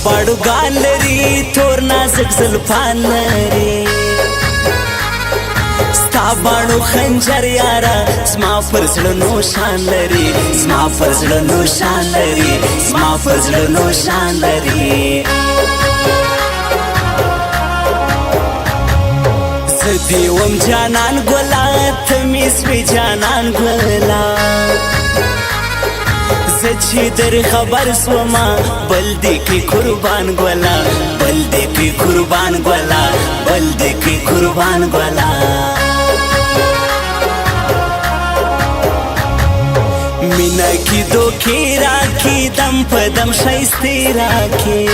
बाड़ू गालरी तोर नाजुक जुल्फान लरी स्ता बाड़ू खंजर यारा स्मा पर ज़्ल नो शान लरी स्मा पर ज़्ल नो शान लरी स्मा पर ज़्ल नो शान लरी देवम जानन गोला तमिस भी जानन गोला सच्ची दर खबर स्वमा बल्दे की कुर्बान गोला बल्दे की कुर्बान गोला बल्दे की कुर्बान गोला मीना की दो की राखी दम पदम शाइस्ते राखी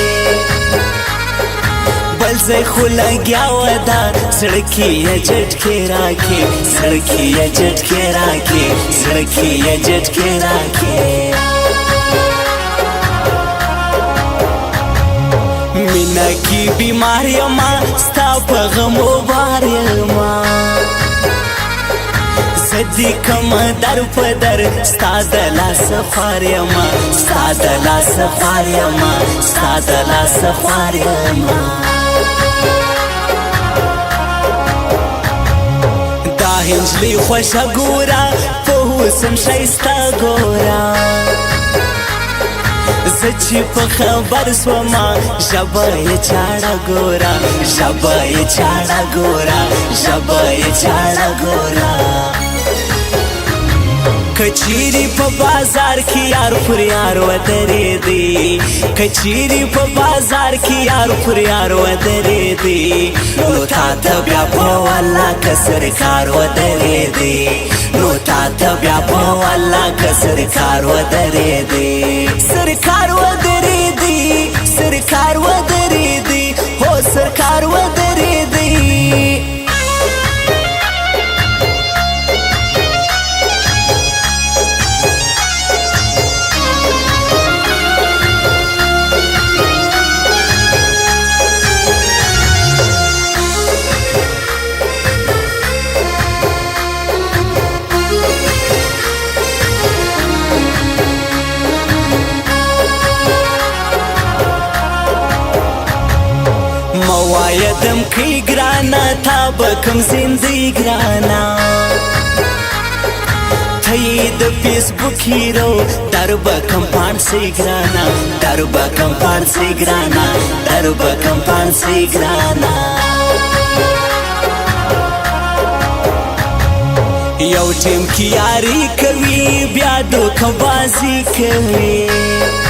बल से खुला गया वदा सड़की या झटके राखे सड़की या झटके राखे सड़की या झटके राखे मीना की बीमारियों माँ स्ता पगमो बारियों माँ सदी कम दर पदर स्ता दला सफारियों माँ स्ता दला सफारियों माँ स्ता दला सफारियों माँ हिंजली खुश गोरा पहुसम शाइस्ता गोरा सच्ची खबर स्वमा जबाय चाड़ा गोरा जबाय चाड़ा गोरा जबाय चाड़ा गोरा कचीरी प बाजार की यार फुरियार वदरे दी कचीरी प बाजार की यार फुरियार वदरे दी नोता तब्या पवाला कसरकार वदरे दी नोता तब्या पवाला कसरकार वदरे दी सरकार वदरे दी सरकार वदरे दी हो सरकार वदरे दी मवायदम की ग्राना था बकम जिंदगी ग्राना थईद फेसबुक हीरो दर बकम पान से ग्राना दर बकम पान से ग्राना दर बकम पान से ग्राना यौ टीम की यारी कवी ब्यादो खबाजी कवी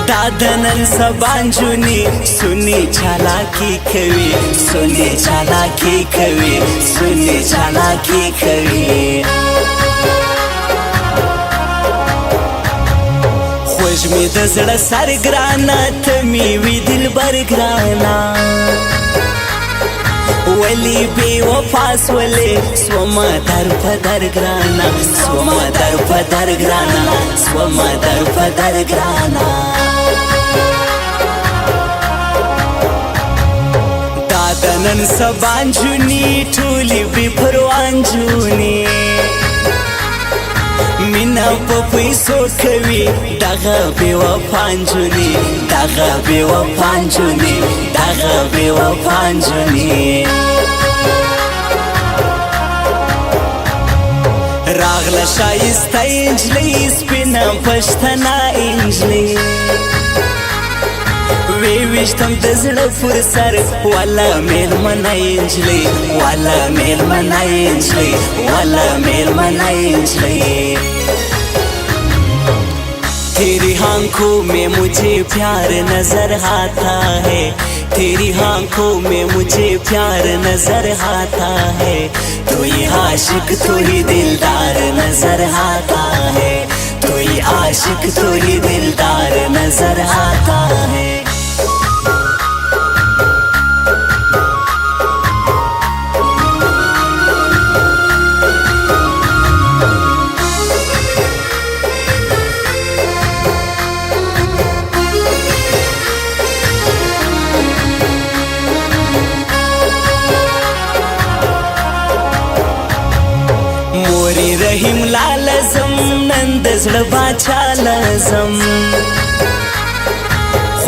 दादनन सबांजुनी सुनी चालाकी कवी सुनी चालाकी कवी सुनी चालाकी कवी खुश में दजड़ा सर ग्राना तमी वी दिल बर ग्राना वली बेवफास वले स्वमा दर पदर ग्राना स्वमा दर पदर ग्राना स्वमा दर पदर ग्राना दादनन सबांजुनी ठूली बिफरवांजुनी मिना पपई सोखवी दागा बेवफांजुनी दागा बेवफांजुनी दागा बेवफांजुनी रागला शाइस्ता इंजली स्पिना पश्तना इंजली वे विश्तम दजड़ फुरसर वाला मेल मना इंजली वाला मेल मना इंजली वाला मेल मना इंजली तेरी आंखों में मुझे प्यार नजर आता है तेरी आंखों में मुझे प्यार नजर आता है तो ये आशिक तो ही दिलदार नजर आता है तो ये आशिक तो ही दिलदार नजर आता है रहीम लालजम नंद जड़ बाचा लजम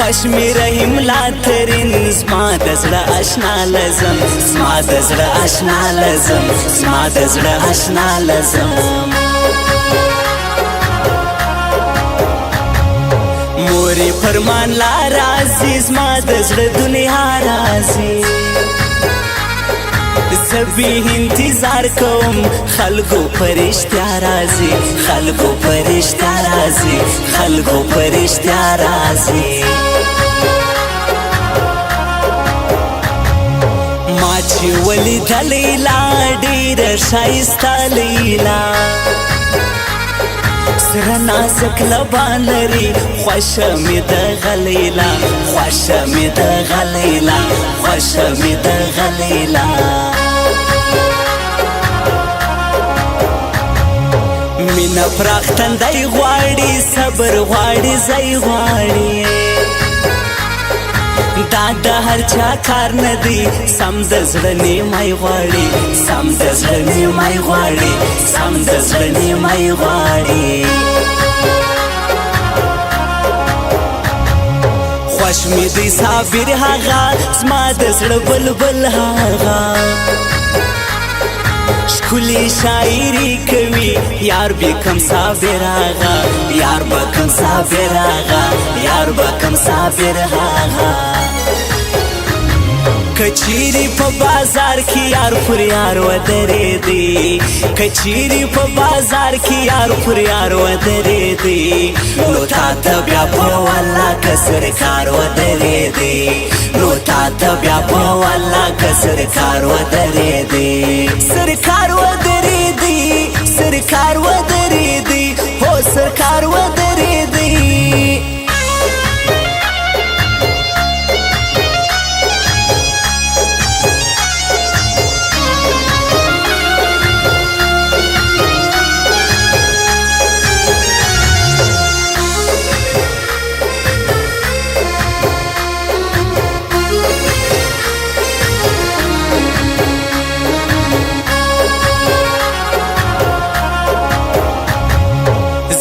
خوش می رحیم لاترین زما د زړه آشنا لزم زما د زړه آشنا لزم زما د زړه آشنا لزم مورې فرمان لا راځي زما د زړه دنیا راځي زه به انتظار کوم خلکو پرشتیا راځي خلکو پرشتیا راځي خلکو پرشتیا راځي ما چې ولیدلې لا ډېره ښایسته لیلا سره نازک لبان لري خوښه مې دغه لیلا خوښه مې دغه لیلا خوښه مې دغه لیلا مینا پراخ تندی غواړي صبر غواړي ځای غواړي دا د هر چا کار نه دی سم د زړه نیمای غواړي سم د زړه نیمای غواړي سم د زړه نیمای غواړي خوش می دی صابر هغه زما د زړه بلبل هغه ښکلې شاعري کوي یار به کم صابر هغه یار به کم صابر هغه یار به کم صابر هغه کچيري په بازار کې یار پر یار ودرېدی کچيري په بازار کې یار پر یار ودرېدی نو تا ته بیا په والله کسر کار ودرېدی نو تا ته بیا په والله کسر کار ودرېدی سرکار ودرېدی سرکار ودرېدی هو سرکار ودرېدی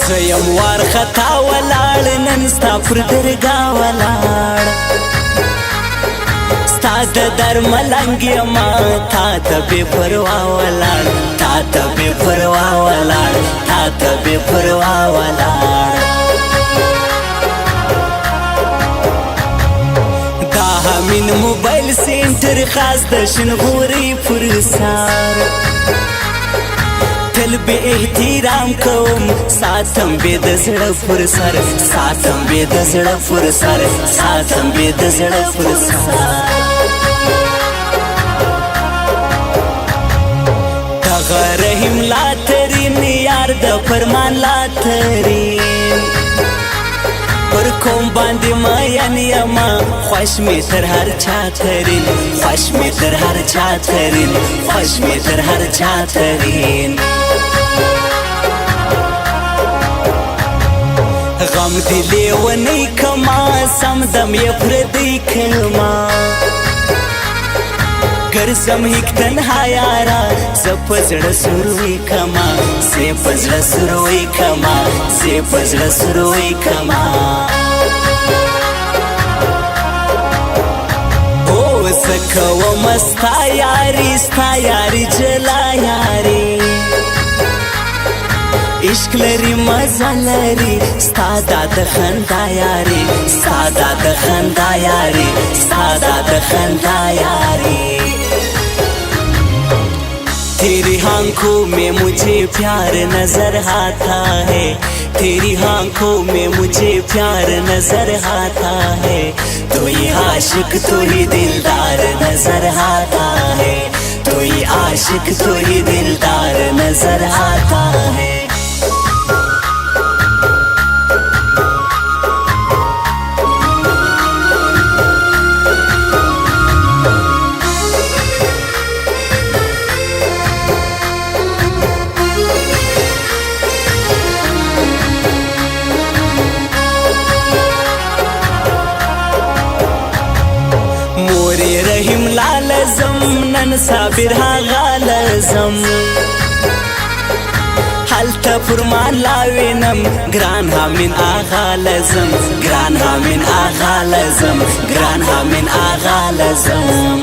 زیم وار خطا ولاړ نن ستا پر درګاه ولاړ ستا د درملنګ یما تا ته بې پروا ولاړ تا ته بې پروا ولاړ تا ته بې پروا ولاړ دا همین موبایل سینټر خاص د شنغوري پر سار تل به احترام کوم ساتم به د زړه پر سر ساتم به د زړه پر سر ساتم به د زړه پر سر دغه رحیم لاترین یار د فرمان لاترین پر کوم باندې ماین یما خوش می تر هر چا ترین خوش می تر هر چا ترین خوش می تر هر چا ترین غم دی لیونی کما سم دم یې پردی کما ګرځم هیک تنها یارا زه په زړه سروي کما زه په زړه سروي کما زه په زړه سروي کما او زه کوم ستا یاري جلا یاري عشق لري مزه لري ستا د خندا یاري ستا د خندا یاري ستا د خندا یاري तेरी आंखों में मुझे प्यार नजर आता है तेरी आंखों में मुझे प्यार नजर आता है तो ये आशिक तो ही दिलदार नजर आता है तो ये आशिक तो ही दिलदार नजर आता है رحیم لازم نن صابر ها لازم التا فرمان لاوینم گران همین آغا لزم گران همین آغا لزم گران همین آغا لزم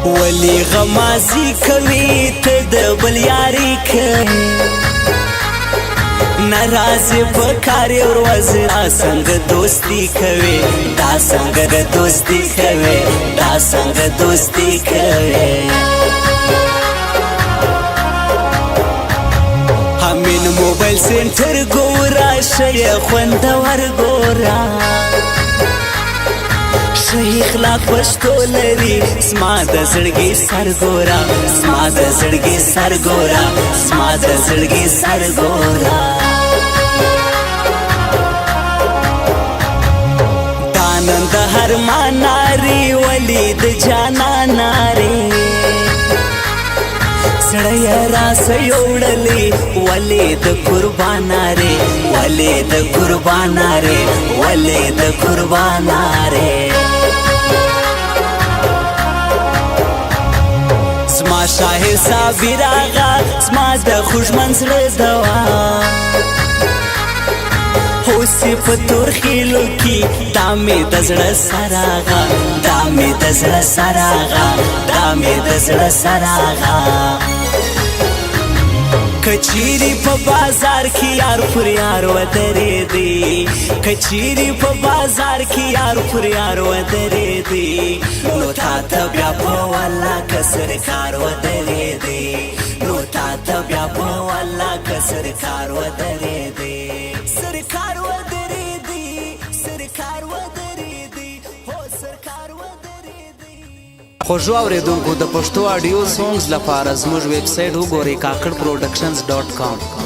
ولی غمازی کوي ته د بل یاري کوي ناراضي په کار ورځ څنګه دوستي کوي دا څنګه دوستي کوي دا څنګه دوستي کوي همین موبایل سنټر ګورا شي خوندور ګورا شي اخلاق پښتو لري سما د زړګي سر ګورا سما د زړګي سر ګورا سما د زړګي سر ګورا دانند هر ماناري ولید جانا ناري سړی را سيوړلې ولید قرباناره ولید قرباناره ولید قرباناره زما شاهر صابر آغا زما د خوشمن زړه دوا هوسې په تور خیلو کې دا مې د زړه سراغا دا مې د زړه سراغا دا مې د زړه سراغا کچيري په بازار کې یار پر یار ودرې دی کچيري په بازار کې یار پر یار ودرې دی نو تا ته بیا په والله کسر کار ودرې دی نو تا ته بیا په والله کسر کار ودرې دی سرکار ودرې دی سرکار ودرې دی هو سرکار ودرې دی خوشو اوریدونکو د پښتو اډیو سونګز لپاره زموږ ویب سټ وګورئ kakadproductions.com